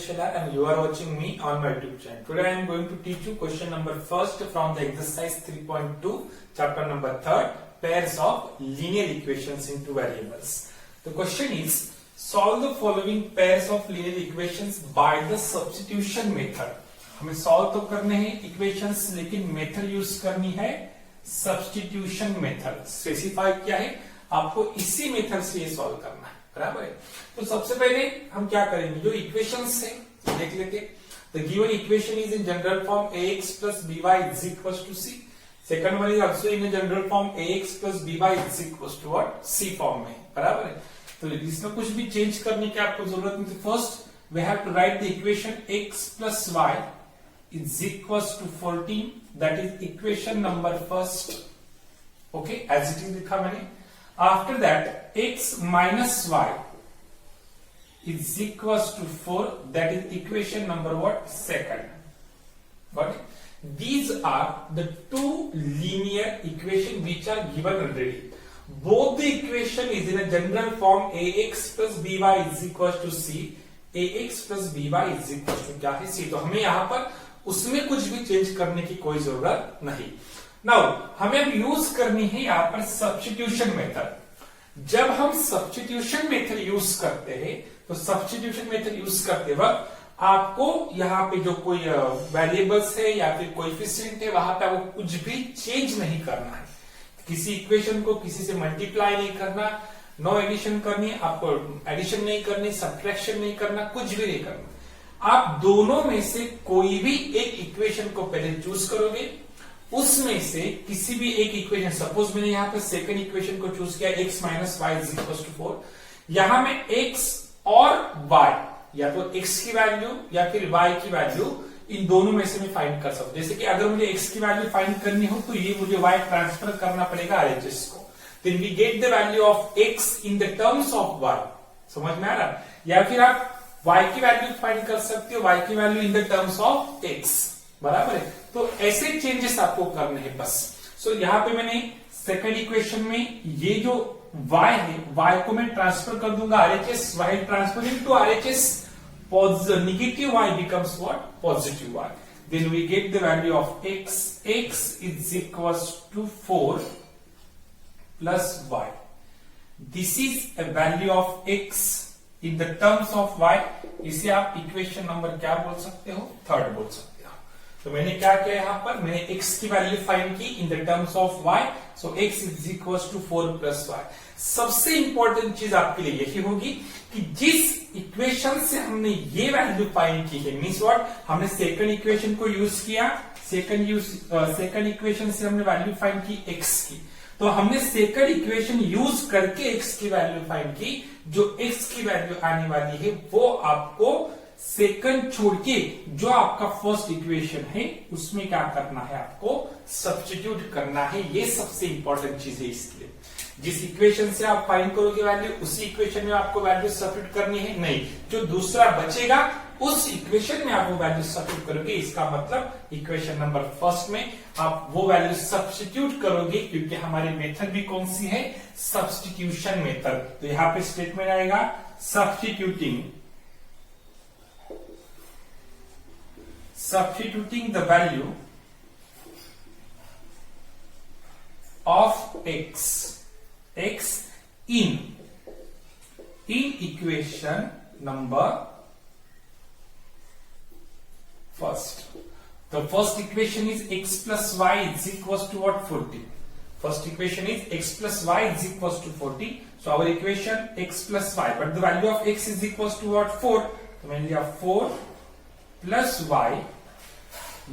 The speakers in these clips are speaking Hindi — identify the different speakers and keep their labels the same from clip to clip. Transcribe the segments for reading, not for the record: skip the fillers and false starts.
Speaker 1: Shalar and you are watching me on my YouTube channel. Today I am going to teach you question number first from the exercise 3.2, chapter number 3, pairs of linear equations into variables. The question is, solve the following pairs of linear equations by the substitution method. हमें सॉल्व तो करने हैं इक्वेशंस, लेकिन मेथड यूज करनी है सब्स्टिट्यूशन मेथड. स्पेसिफाई किया है आपको इसी मेथड से ये सॉल्व करना है, बराबर है. तो सबसे पहले हम क्या करेंगे, जो इक्वेशंस है देख लेते. The given equation is in general form ax plus by is equals to c. Second one is also in general form ax plus by is equals to what, c form में, बराबर है. तो इसमें कुछ भी चेंज करने की आपको जरूरत नहीं. First we have to write the equation x plus y is equals to 14. That is equation number first. Okay, as it is लिखा मैंने. After that x minus y is equals to 4. That is equation number what, second. Got it? These are the two linear equations which are given already. Both the equation is in a general form ax plus by is equals to c. ax plus by is equals to क्या है, c. तो हमें यहाँ पर उसमें कुछ भी चेंज करने की कोई जरूरत नहीं. नाउ हमें अब यूज करनी है यहाँ पर सब्स्टिट्यूशन मेथड. जब हम सब्स्टिट्यूशन मेथड यूज करते हैं तो सब्स्टिट्यूशन मेथड यूज करते वक्त आपको यहाँ पे जो कोई वेरिएबल्स है या फिर कोएफिशिएंट है वहां पे आपको कुछ भी चेंज नहीं करना है. किसी इक्वेशन को किसी से मल्टीप्लाई नहीं करना, नो एडिशन करनी, आपको एडिशन नहीं करनी, सब्ट्रैक्शन नहीं करना, कुछ भी नहीं करना. आप दोनों में से कोई भी एक इक्वेशन को पहले चूज करोगे. उसमें से किसी भी एक इक्वेशन, सपोज मैंने यहाँ पे सेकंड इक्वेशन को चूज किया x minus y is equal to 4. यहां में x और y, या तो x की वैल्यू या फिर y की वैल्यू, इन दोनों में से मैं फाइंड कर सकता हूं. जैसे कि अगर मुझे x की वैल्यू फाइंड करनी हो तो ये मुझे y ट्रांसफर करना पड़ेगा RHS को. Then we get the value of x in the terms of y. समझ में आ रहा? या फिर आप y की वैल्यू फाइंड कर सकते हो, y की value in the terms of x, बराबर है. तो ऐसे चेंजेस आपको करने हैं बस. सो यहाँ पे मैंने सेकंड इक्वेशन में ये जो y है, y को मैं ट्रांसफर कर दूंगा RHS. y transferring to RHS, negative y becomes what, positive y. Then we get the value of x. x is equals to 4 plus y. This is a value of x in the terms of y. इसे आप इक्वेशन नंबर क्या बोल सकते हो, थर्ड बोल सकते हो. तो मैंने क्या किया यहाँ पर, मैंने x की वैल्यू फाइंड की in the terms of y. So x is equal to 4 plus y. सबसे इंपॉर्टेंट चीज आपके लिए यही होगी कि जिस इक्वेशन से हमने ये वैल्यू फाइंड की है, मीन्स व्हाट, हमने सेकंड इक्वेशन को यूज किया. सेकंड इक्वेशन से हमने वैल्यू फाइंड की x की. तो हमने सेकंड इक्वेशन यूज करके x की वैल्यू फाइंड की. जो x की वैल्यू आने वाली है वो आपको सेकंड छोड़ के जो आपका फर्स्ट इक्वेशन है उसमें क्या करना है, आपको सब्स्टिट्यूट करना है. ये सबसे इंपॉर्टेंट चीज है इसके लिए. जिस इक्वेशन से आप फाइंड करोगे वैल्यू, उसी इक्वेशन में आपको वैल्यू सब्स्टिट्यूट करनी है. नहीं, जो दूसरा बचेगा उस इक्वेशन में आप वो वैल्यू सब्स्टिट्यूट करोगे. इसका मतलब इक्वेशन नंबर फर्स्ट में आप वो वैल्यू सब्स्टिट्यूट करोगे, क्योंकि हमारी मेथड भी कौन सी है, सब्स्टिट्यूशन मेथड. तो यहां पे स्टेटमेंट आएगा substituting the value of x in equation number first. The first equation is x plus y is equals to what, 40. First equation is x plus y is equals to 40. So our equation x plus y, but the value of x is equals to what, 4. तो मैंने लिया 4 प्लस y.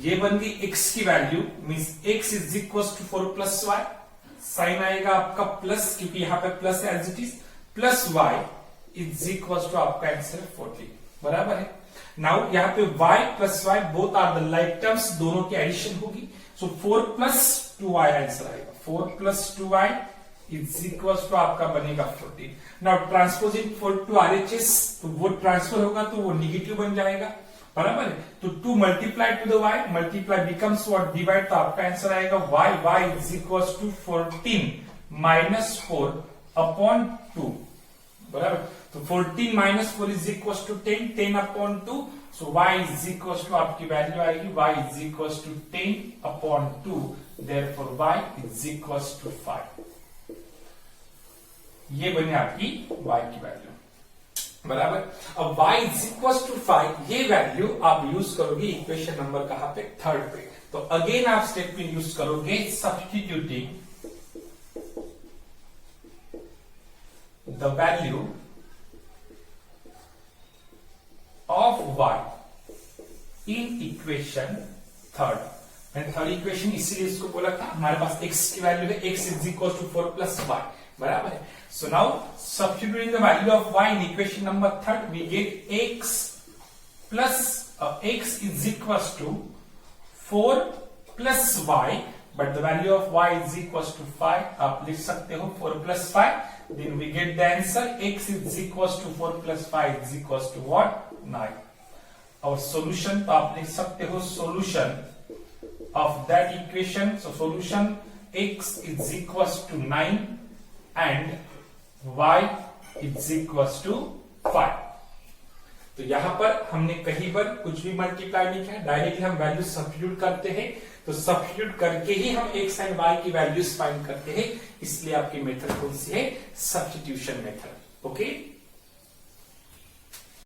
Speaker 1: ये बन गई x की value, means x is equal to 4 plus y. Sign आएगा आपका प्लस, क्योंकि यहाँ पे प्लस है as it is, plus y is equal to आपका आंसर 40, बराबर है. नाउ यहाँ पे y plus y both are the like terms, दोनों की एडिशन होगी. सो 4 प्लस 2y आंसर आएगा. 4 plus 2y is equal to आपका बनेगा 40. नाउ ट्रांसपोजिंग 4 टू RHS, तो वो ट्रांसफर होगा तो वो निगेटिव बन जाएगा, बराबर है. तो 2 multiply to the y, multiply becomes what, divide. तो आपका आंसर आएगा y is equal to 14 minus 4 upon 2, बराबर. तो 14 minus 4 is equal to 10, 10 upon 2. So y is equal to आपकी वैल्यू आएगी y is equal to 10/2, therefore y is equal to 5। ये बने आपकी y की वैल्यू, बराबर। अब y इज इक्वल टू 5, ये वैल्यू आप यूज करोगे इक्वेशन नंबर कहां पे, थर्ड पे। तो अगेन आप स्टेप में यूज करोगे substituting the value of y in equation third. मैंने थर्ड इक्वेशन इसीलिए इसको बोला था, हमारे पास x की वैल्यू है, x is equal to 4 plus y, बराबर है। So now substituting the value of y in equation number third, we get x plus x is equals to 4 plus y, but the value of y is equals to 5. आप लिख सकते हो 4 plus 5, then we get the answer x is equals to 4 plus 5 is equals to what, 9. Our solution, तो आप लिख सकते हो solution of that equation, so solution x is equals to 9 and y is equals to 5। तो यहां पर हमने कहीं पर कुछ भी मल्टीप्लाई नहीं किया, डायरेक्टली हम वैल्यू सब्स्टिट्यूट करते हैं। तो सब्स्टिट्यूट करके ही हम x एंड y की वैल्यूज फाइंड करते हैं, इसलिए आपकी मेथड कौन सी है, सब्स्टिट्यूशन मेथड। ओके।